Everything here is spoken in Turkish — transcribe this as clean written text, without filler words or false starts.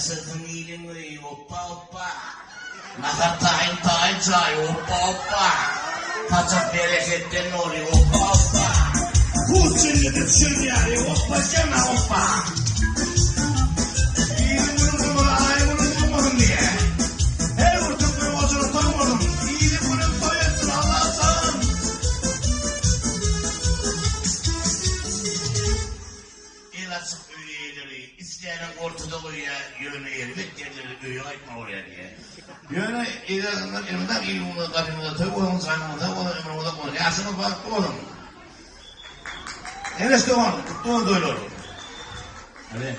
sırtını iyiliğini hoppa hoppa. Nakat tayin çay hoppa hoppa. Kaçak bereketten ne oluyor hoppa hoppa. Kuz çingidi çingidi hoppa cana hoppa. İyiliğini bunu ayımını bulmadın diye. Her vurdum bir ocunu tanımadım. İyiliğini bunu soyasın Allah'ım. El açık üyeleri, isteyenin ortada koyuya yönü elbet yerleri üye aytma oraya diye. Yönü ilanından elimden ilimden kabimden tabi onun kaynağında onun emrimden onun. Yaşını bak oğlum. Enes de var, kutlu oldu öyle olur. Hadi.